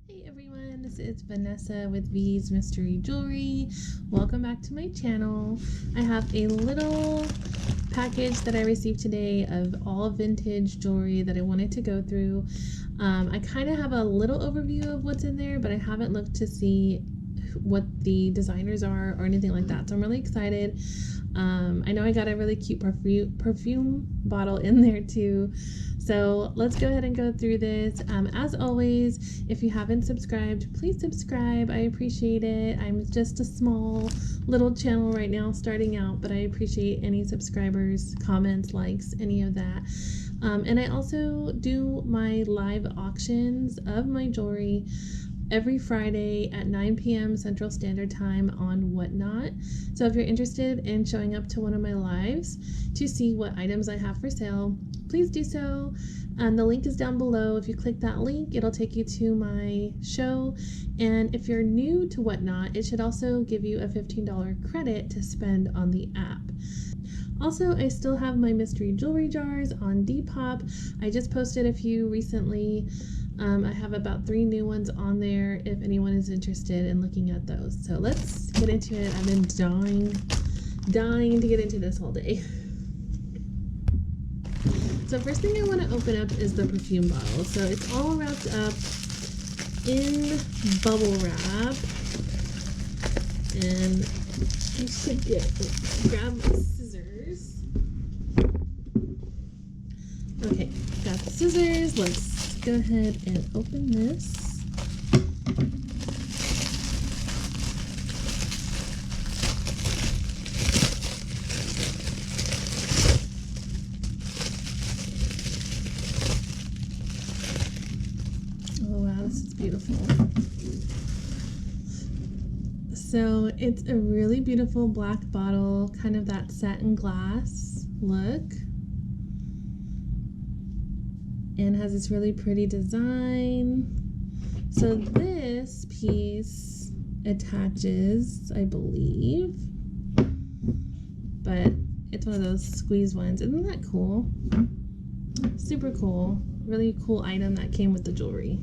Hey everyone, this is Vanessa with V's Mystery Jewelry. Welcome back to my channel. I have a little package that I received today of all vintage jewelry that I wanted to go through. I kind of have a little overview of what's in there, but I haven't looked to see what the designers are or anything like that, so I'm really excited. I know I got a really cute perfume bottle in there too. So let's go ahead and go through this. As always, if you haven't subscribed, please subscribe. I appreciate it. I'm just a small little channel right now starting out, but I appreciate any subscribers, comments, likes, any of that. And I also do my live auctions of my jewelry every Friday at 9 p.m. Central Standard Time on Whatnot. So if you're interested in showing up to one of my lives to see what items I have for sale, please do so. The link is down below. If you click that link, it'll take you to my show. And if you're new to Whatnot, it should also give you a $15 credit to spend on the app. Also, I still have my mystery jewelry jars on Depop. I just posted a few recently. I have about 3 new ones on there if anyone is interested in looking at those. So let's get into it. I've been dying to get into this all day. So first thing I want to open up is the perfume bottle. So it's all wrapped up in bubble wrap. And I should grab my scissors. Okay, got the scissors. Let's go ahead and open this. Oh wow, this is beautiful. So it's a really beautiful black bottle, kind of that satin glass look. And has this really pretty design. So this piece attaches, I believe, but it's one of those squeeze ones. Isn't that cool? Super cool. Really cool item that came with the jewelry.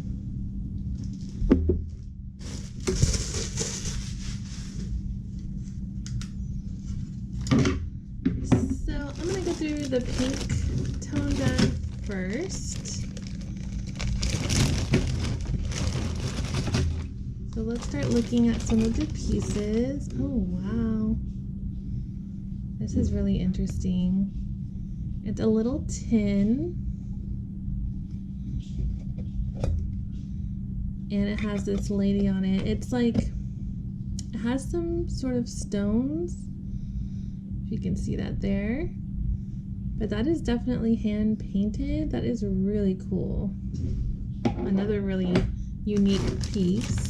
So I'm gonna go through the pink tone bag first. So let's start looking at some of the pieces. Oh wow, this is really interesting. It's a little tin and it has this lady on it. It's like, it has some sort of stones, if you can see that there, but that is definitely hand painted. That is really cool. Another really unique piece.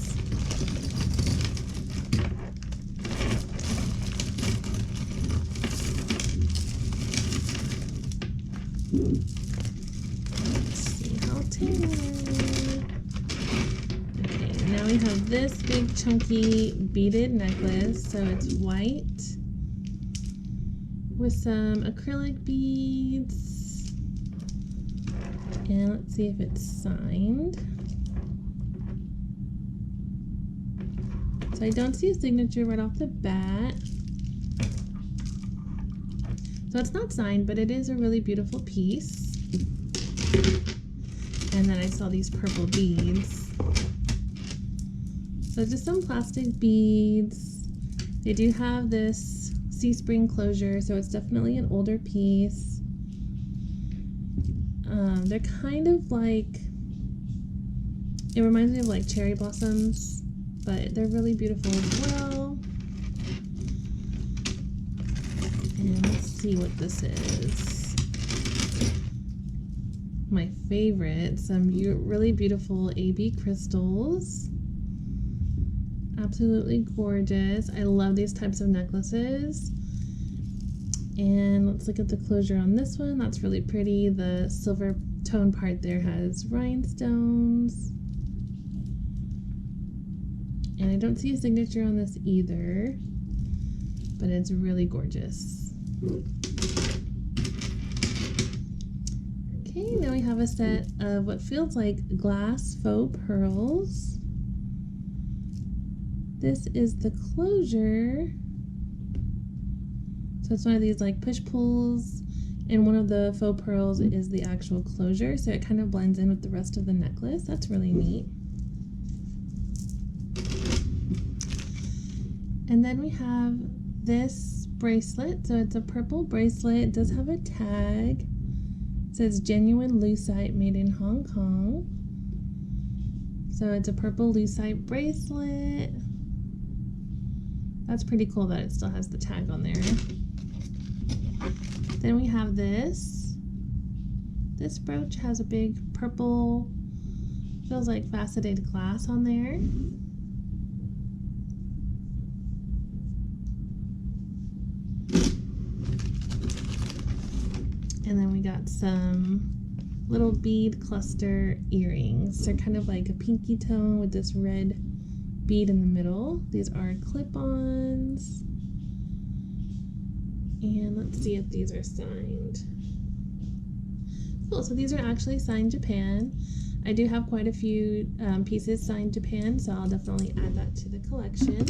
Let's see how tailored. Okay, now we have this big chunky beaded necklace. So it's white with some acrylic beads. And let's see if it's signed. So I don't see a signature right off the bat. So it's not signed, but it is a really beautiful piece. And then I saw these purple beads. So just some plastic beads. They do have this C-spring closure, so it's definitely an older piece. They're kind of like, it reminds me of like cherry blossoms, but they're really beautiful as well. And let's see what this is. My favorite, some really beautiful AB crystals. Absolutely gorgeous. I love these types of necklaces. And let's look at the closure on this one. That's really pretty. The silver tone part there has rhinestones. And I don't see a signature on this either, but it's really gorgeous. Okay, now we have a set of what feels like glass faux pearls. This is the closure. So it's one of these like push pulls, and one of the faux pearls is the actual closure, so it kind of blends in with the rest of the necklace. That's really neat. And then we have this bracelet. So it's a purple bracelet. It does have a tag. It says genuine lucite made in Hong Kong. So it's a purple lucite bracelet. That's pretty cool that it still has the tag on there. Then we have this. This brooch has a big purple, feels like faceted glass on there. And then we got some little bead cluster earrings. They're kind of like a pinky tone with this red bead in the middle. These are clip-ons. And let's see if these are signed. Cool, so these are actually signed Japan. I do have quite a few pieces signed Japan, so I'll definitely add that to the collection.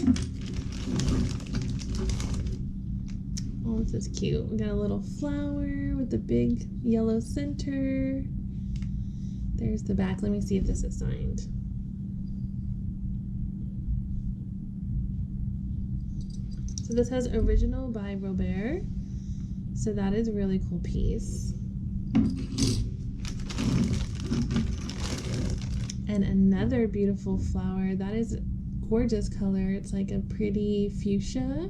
Oh, this is cute. We got a little flower with a big yellow center. There's the back. Let me see if this is signed. So this has original by Robert. So that is a really cool piece. And another beautiful flower. That is gorgeous color. It's like a pretty fuchsia.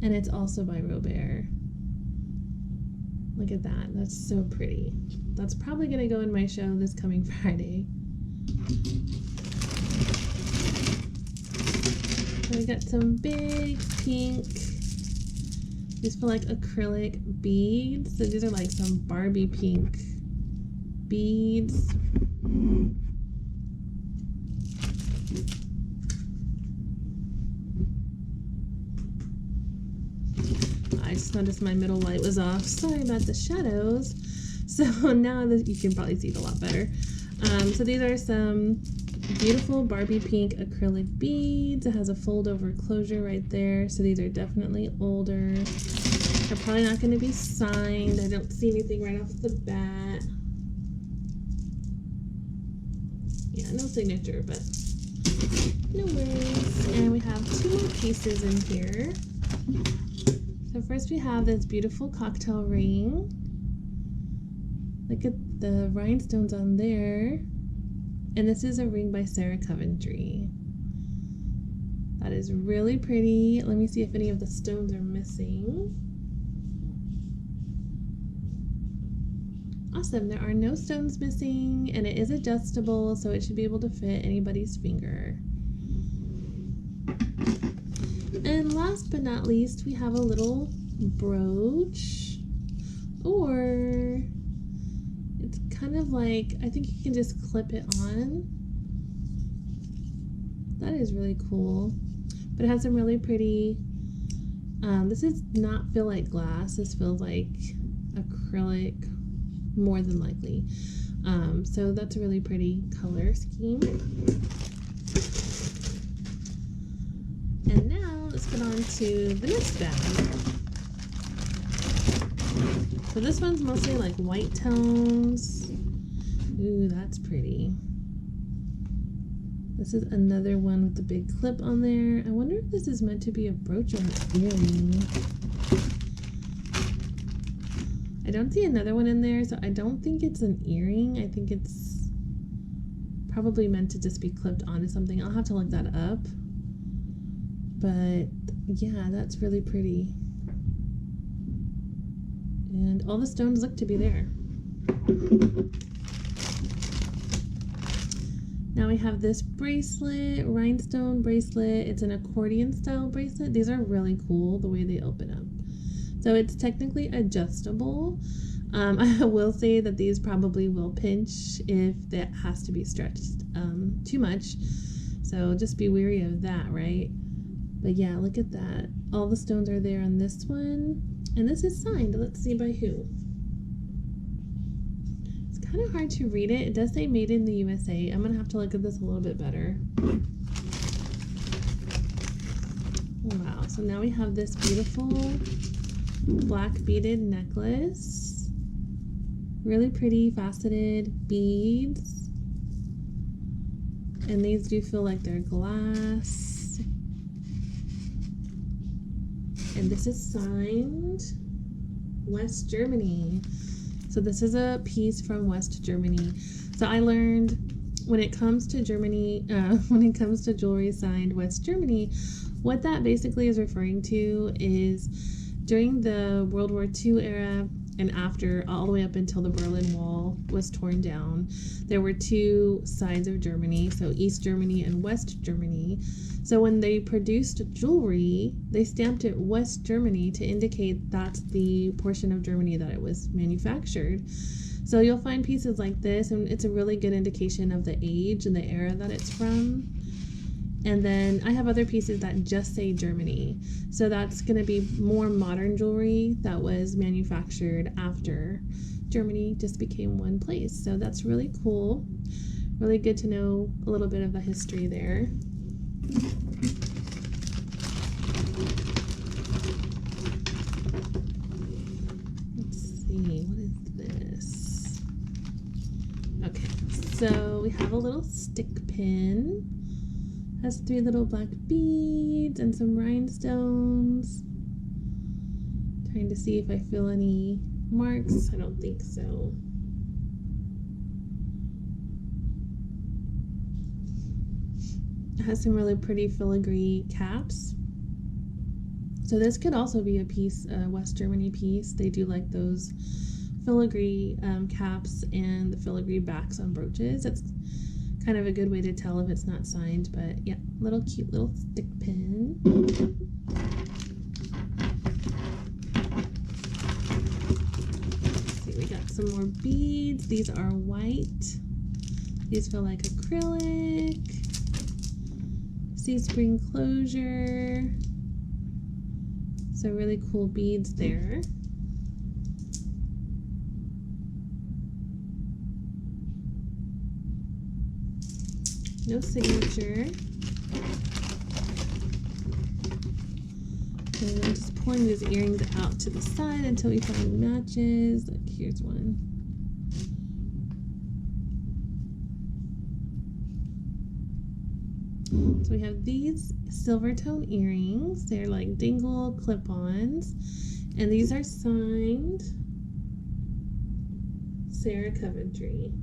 And it's also by Robert. Look at that. That's so pretty. That's probably going to go in my show this coming Friday. So we got some big pink, these feel like acrylic beads. So these are like some Barbie pink beads. I just noticed my middle light was off. Sorry about the shadows. So now that you can probably see it a lot better. So these are some beautiful Barbie pink acrylic beads. It has a fold over closure right there. So these are definitely older. They're probably not going to be signed. I don't see anything right off the bat. Yeah, no signature, but no worries. And we have two more pieces in here. So first we have this beautiful cocktail ring. Look at the rhinestones on there. And this is a ring by Sarah Coventry. That is really pretty. Let me see if any of the stones are missing. Awesome, there are no stones missing, and it is adjustable, so it should be able to fit anybody's finger. And last but not least, we have a little brooch, or it's kind of like, I think you can just clip it on. That is really cool, but it has some really pretty, this does not feel like glass, this feels like acrylic, more than likely. So that's a really pretty color scheme. And now let's get on to the next bag. So this one's mostly like white tones. Ooh, that's pretty. This is another one with the big clip on there. I wonder if this is meant to be a brooch or an earring. I don't see another one in there, so I don't think it's an earring. I think it's probably meant to just be clipped onto something. I'll have to look that up. But yeah, that's really pretty. And all the stones look to be there. Now we have this bracelet, rhinestone bracelet. It's an accordion style bracelet. These are really cool the way they open up. So it's technically adjustable. I will say that these probably will pinch if that has to be stretched too much. So just be wary of that, right? But yeah, look at that. All the stones are there on this one. And this is signed. Let's see by who. It's kind of hard to read it. It does say made in the USA. I'm going to have to look at this a little bit better. Wow, so now we have this beautiful black beaded necklace. Really pretty faceted beads. And these do feel like they're glass. And this is signed West Germany. So this is a piece from West Germany. So I learned when it comes to Germany, when it comes to jewelry signed West Germany, what that basically is referring to is during the World War II era and after, all the way up until the Berlin Wall was torn down, there were two sides of Germany, so East Germany and West Germany. So when they produced jewelry, they stamped it West Germany to indicate that's the portion of Germany that it was manufactured. So you'll find pieces like this, and it's a really good indication of the age and the era that it's from. And then I have other pieces that just say Germany. So that's going to be more modern jewelry that was manufactured after Germany just became one place. So that's really cool. Really good to know a little bit of the history there. Let's see, what is this? Okay, so we have a little stick pin. Has 3 little black beads and some rhinestones. Trying to see if I feel any marks. I don't think so. It has some really pretty filigree caps. So this could also be a piece, a West Germany piece. They do like those filigree caps and the filigree backs on brooches. It's kind of a good way to tell if it's not signed, but yeah, little cute little stick pin. Let's see, we got some more beads. These are white. These feel like acrylic. C-spring closure. So really cool beads there. No signature. And I'm just pulling these earrings out to the side until we find matches. Like, here's one. So we have these silver tone earrings. They're like dingle clip-ons. And these are signed Sarah Coventry.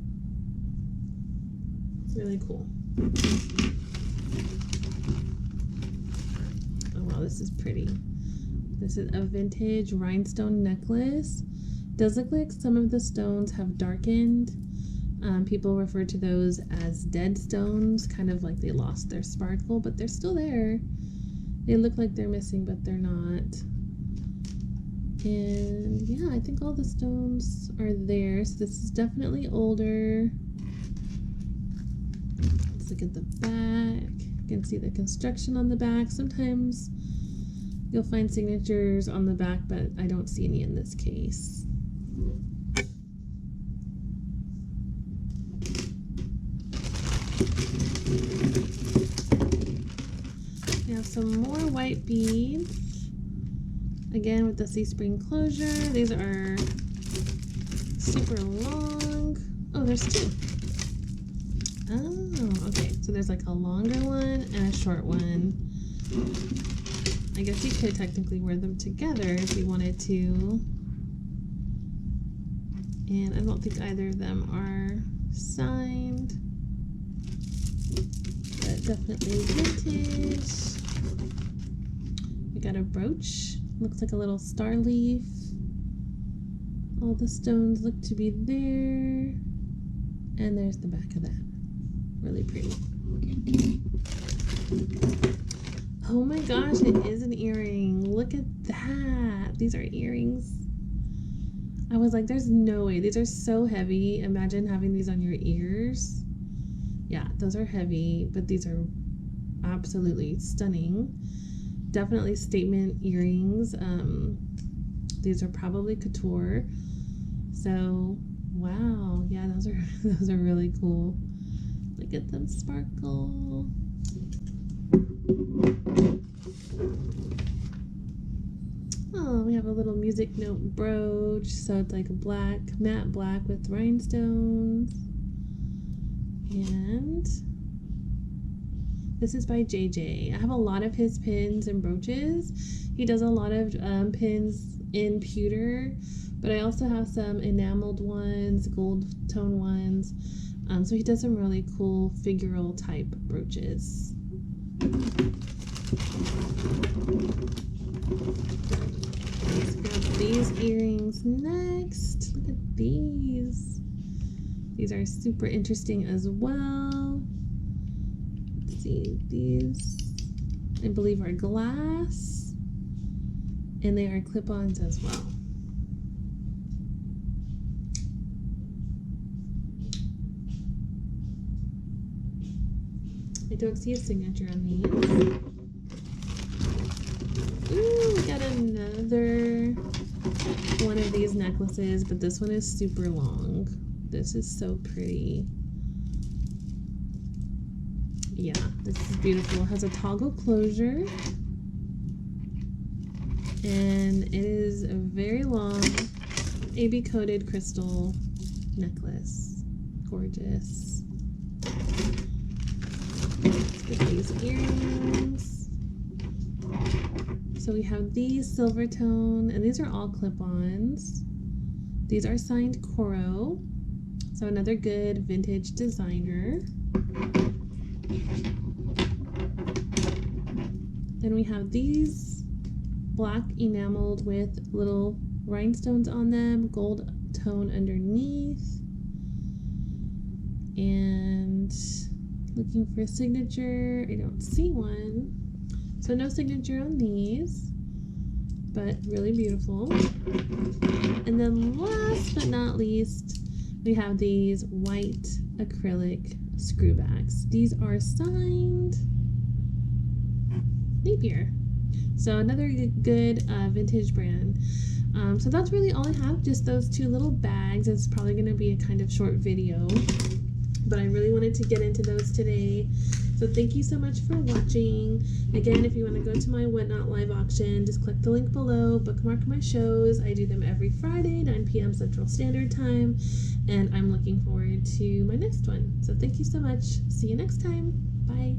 Really cool. Oh wow, this is pretty. This is a vintage rhinestone necklace. Does look like some of the stones have darkened. People refer to those as dead stones, kind of like they lost their sparkle, but they're still there. They look like they're missing, but they're not. And yeah, I think all the stones are there. So this is definitely older. Let's look at the back. You can see the construction on the back. Sometimes you'll find signatures on the back, but I don't see any in this case. We have some more white beads. Again with the C-spring closure. These are super long. Oh, there's 2. Oh, okay. So there's like a longer one and a short one. I guess you could technically wear them together if you wanted to. And I don't think either of them are signed. But definitely vintage. We got a brooch. Looks like a little star leaf. All the stones look to be there. And there's the back of that. Really pretty. Oh my gosh, it is an earring. Look at that. These are earrings. I was like, there's no way. These are so heavy. Imagine having these on your ears. Yeah, those are heavy, but these are absolutely stunning. Definitely statement earrings. These are probably couture. So, wow. Yeah, those are really cool. Look at them sparkle. Oh, we have a little music note brooch. So it's like a black, matte black with rhinestones. And this is by JJ. I have a lot of his pins and brooches. He does a lot of pins in pewter, but I also have some enameled ones, gold tone ones. So he does some really cool figural type brooches. Let's grab these earrings next. Look at these. These are super interesting as well. Let's see, these I believe are glass, and they are clip-ons as well. I don't see a signature on these. Ooh, we got another one of these necklaces, but this one is super long. This is so pretty. Yeah, this is beautiful. It has a toggle closure, and it is a very long AB coated crystal necklace. Gorgeous. Let's get these earrings. So we have these silver tone, and these are all clip-ons. These are signed Coro, so another good vintage designer. Then we have these black enameled with little rhinestones on them, gold tone underneath, and looking for a signature. I don't see one, so no signature on these, but really beautiful. And then last but not least, we have these white acrylic screwbacks. These are signed Napier, so another good vintage brand. So that's really all I have, just those two little bags. It's probably going to be a kind of short video, but I really wanted to get into those today. So thank you so much for watching. Again, if you want to go to my Whatnot live auction, just click the link below, bookmark my shows. I do them every Friday, 9 p.m. Central Standard Time, and I'm looking forward to my next one. So thank you so much. See you next time. Bye.